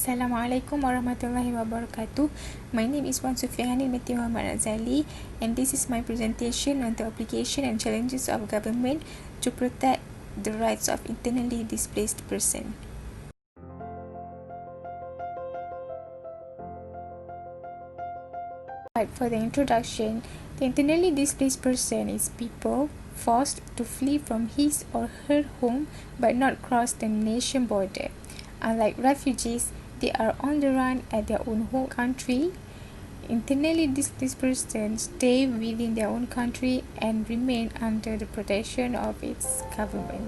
Assalamualaikum warahmatullahi wabarakatuh. My name is Wan Sufiah Hanin and this is my presentation on the obligation and challenges of government to protect the rights of internally displaced person. For the introduction, the internally displaced person is people forced to flee from his or her home but not cross the nation border. Unlike refugees, they are on the run at their own home country. Internally displaced persons stay within their own country and remain under the protection of its government.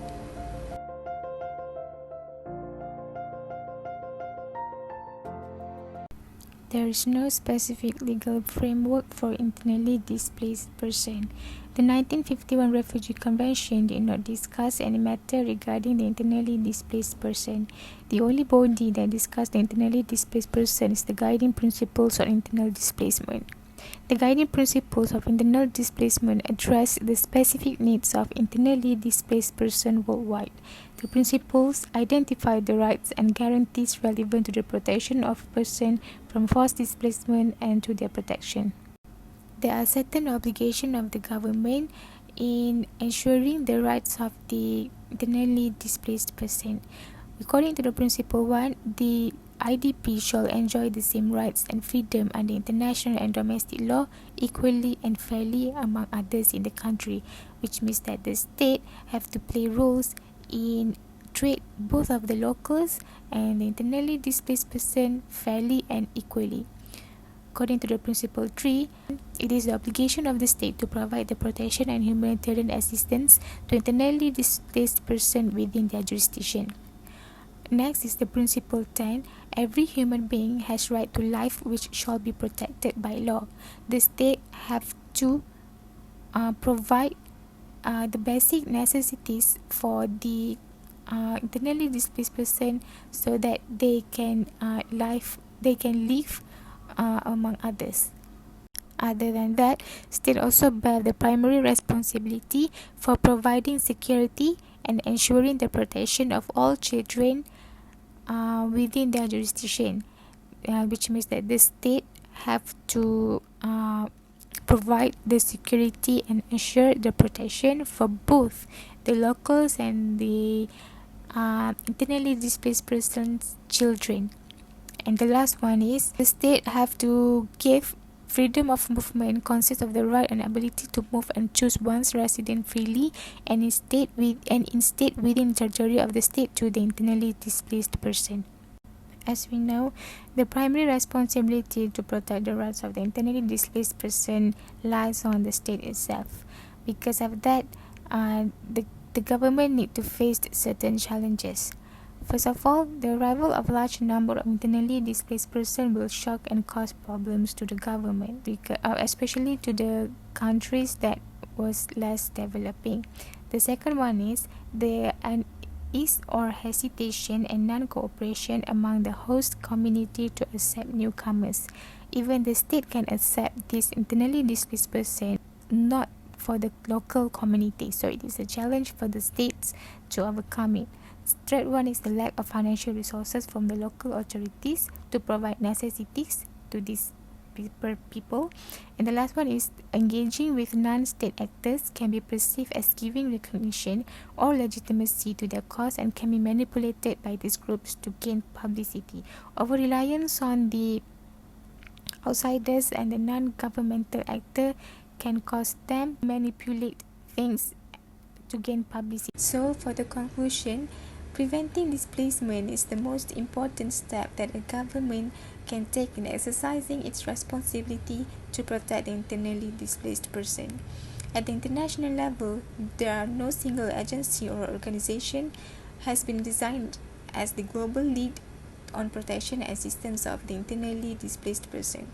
There is no specific legal framework for internally displaced person. The 1951 Refugee Convention did not discuss any matter regarding the internally displaced person. The only body that discussed the internally displaced person is the Guiding Principles on Internal Displacement. The Guiding Principles of Internal Displacement address the specific needs of internally displaced persons worldwide. The principles identify the rights and guarantees relevant to the protection of persons from forced displacement and to their protection. There are certain obligations of the government in ensuring the rights of the internally displaced person. According to the Principle 1, the IDP shall enjoy the same rights and freedom under international and domestic law equally and fairly among others in the country, which means that the state have to play roles in treat both of the locals and the internally displaced person fairly and equally. According to the Principle 3, it is the obligation of the state to provide the protection and humanitarian assistance to internally displaced persons within their jurisdiction. Next is the Principle 10. Every human being has right to life which shall be protected by law. The state have to provide the basic necessities for the internally displaced person so that they can live among others. Other than that, state also bear the primary responsibility for providing security and ensuring the protection of all children within their jurisdiction, which means that the state have to provide the security and ensure the protection for both the locals and the internally displaced persons' children. And the last one is the state have to give freedom of movement consists of the right and ability to move and choose one's residence freely and instead within the territory of the state to the internally displaced person. As we know, the primary responsibility to protect the rights of the internally displaced person lies on the state itself. Because of that, the government need to face certain challenges. First of all, the arrival of a large number of internally displaced persons will shock and cause problems to the government, especially to the countries that was less developing. The second one is there is or hesitation and non-cooperation among the host community to accept newcomers. Even the state can accept this internally displaced person, not for the local community. So it is a challenge for the states to overcome it. Third one is the lack of financial resources from the local authorities to provide necessities to these people. And the last one is engaging with non-state actors can be perceived as giving recognition or legitimacy to their cause and can be manipulated by these groups to gain publicity. Over-reliance on the outsiders and the non-governmental actor can cause them to manipulate things to gain publicity. So for the conclusion, preventing displacement is the most important step that a government can take in exercising its responsibility to protect the internally displaced person. At the international level, there are no single agency or organization has been designed as the global lead on protection and assistance of the internally displaced person.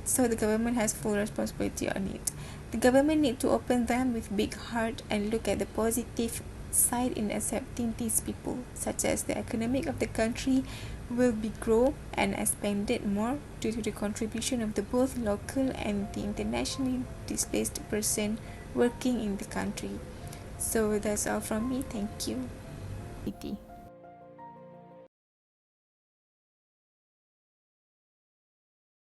So the government has full responsibility on it. The government need to open them with big heart and look at the positive side in accepting these people, such as the economic of the country will be grow and expanded more due to the contribution of the both local and the internationally displaced person working in the country. So that's all from me. Thank you.